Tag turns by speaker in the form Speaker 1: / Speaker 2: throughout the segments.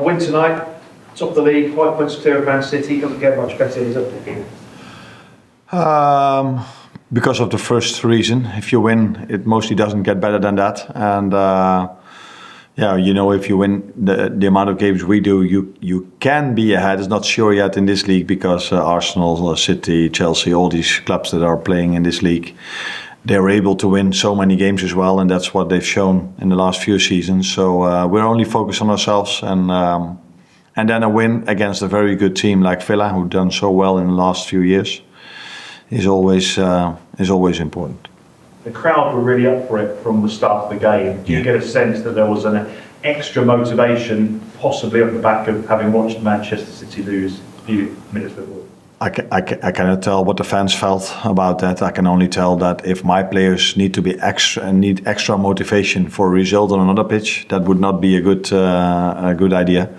Speaker 1: win tonight, top of the league, 5 points clear of Man City. Doesn't get much better, does it?
Speaker 2: Because of the first reason, if you win, it mostly doesn't get better than that. And if you win the amount of games we do, you can be ahead. It's not sure yet in this league because Arsenal, City, Chelsea, all these clubs that are playing in this league, they're able to win so many games as well, and that's what they've shown in the last few seasons. So we're only focused on ourselves, and then a win against a very good team like Villa, who've done so well in the last few years, is always important.
Speaker 3: The crowd were really up for it from the start of the game. Do you get a sense that there was an extra motivation, possibly off the back of having watched Manchester City lose a few minutes before?
Speaker 2: I cannot tell what the fans felt about that. I can only tell that if my players need extra motivation for a result on another pitch, that would not be a good idea.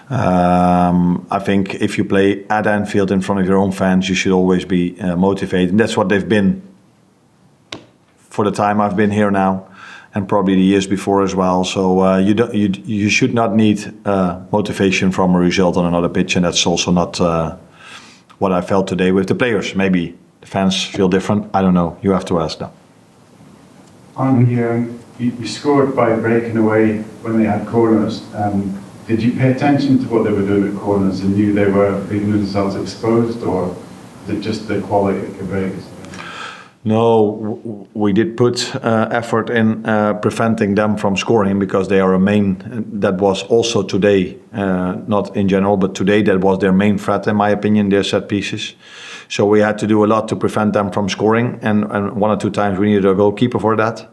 Speaker 2: I think if you play at Anfield in front of your own fans, you should always be motivated. And that's what they've been for the time I've been here now, and probably the years before as well. So you should not need motivation from a result on another pitch, and that's also not what I felt today with the players. Maybe the fans feel different. I don't know. You have to ask them.
Speaker 4: Arne, you scored by breaking away when they had corners. Did you pay attention to what they were doing at corners and knew they were leaving themselves exposed, or is it just the quality of the breaks?
Speaker 2: No, we did put effort in preventing them from scoring, because they are a main. That was also today, not in general, but today that was their main threat, in my opinion, their set pieces. So we had to do a lot to prevent them from scoring, and one or two times we needed a goalkeeper for that.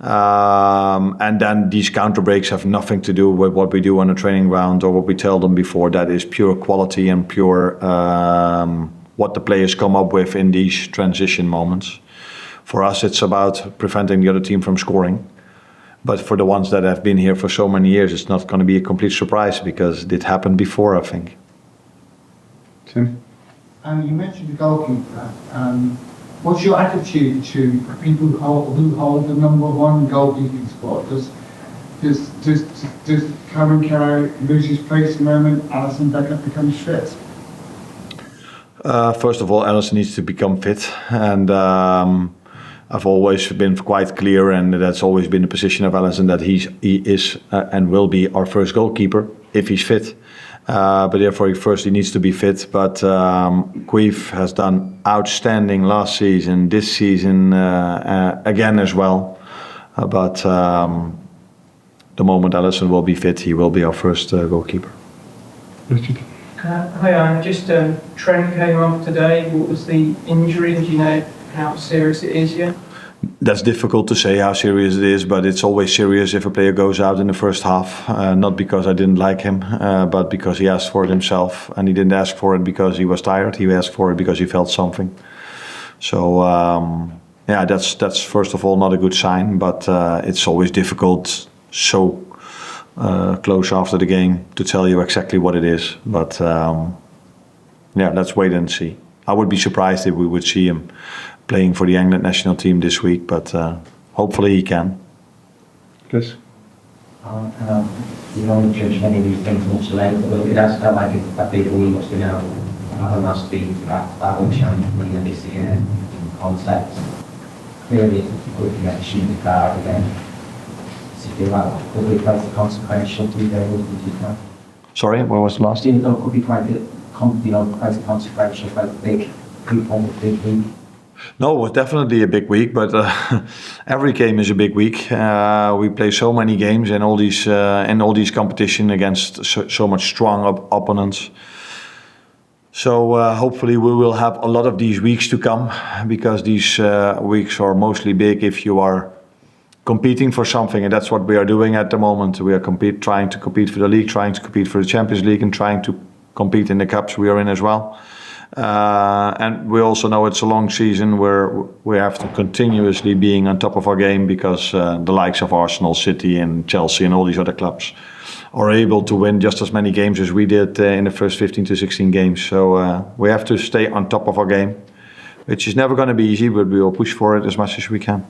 Speaker 2: And then these counter breaks have nothing to do with what we do on the training ground or what we tell them before. That is pure quality and pure what the players come up with in these transition moments. For us, it's about preventing the other team from scoring. But for the ones that have been here for so many years, it's not going to be a complete surprise, because it happened before, I think.
Speaker 4: Tim?
Speaker 5: You mentioned the goalkeeper. What's your attitude to people who hold the number one goalkeeping spot? Does Cameron Carroll lose his place the moment Alisson Becker becomes fit?
Speaker 2: First of all, Alisson needs to become fit, and I've always been quite clear, and that's always been the position of Alisson, that he is and will be our first goalkeeper if he's fit. But therefore, he needs to be fit. But Queef has done outstanding last season, this season again as well. But the moment Alisson will be fit, he will be our first goalkeeper.
Speaker 4: Richard?
Speaker 6: Hi, Arne. Just Trent came off today. What was the injury? Do you know how serious it is yet?
Speaker 2: That's difficult to say how serious it is, but it's always serious if a player goes out in the first half. Not because I didn't like him, but because he asked for it himself, and he didn't ask for it because he was tired. He asked for it because he felt something. So that's first of all not a good sign, but it's always difficult so close after the game to tell you exactly what it is. But let's wait and see. I would be surprised if we would see him playing for the England national team this week, but hopefully he can.
Speaker 4: Chris?
Speaker 7: You don't judge many of these things much later, but it has felt like a big week, you know, and that's been that whole champion this year in context. Clearly, it's good to get the shoot the car again. So you feel like could be quite consequential to the game.
Speaker 2: Sorry, what was the last?
Speaker 7: It could be quite consequential, quite a big week.
Speaker 2: No, it was definitely a big week, but every game is a big week. We play so many games in all these competition against so much strong opponents. So hopefully we will have a lot of these weeks to come, because these weeks are mostly big if you are competing for something, and that's what we are doing at the moment. We are trying to compete for the league, trying to compete for the Champions League, and trying to compete in the cups we are in as well. And we also know it's a long season where we have to continuously being on top of our game, because the likes of Arsenal, City and Chelsea and all these other clubs are able to win just as many games as we did in the first 15 to 16 games. So we have to stay on top of our game, which is never going to be easy, but we will push for it as much as we can.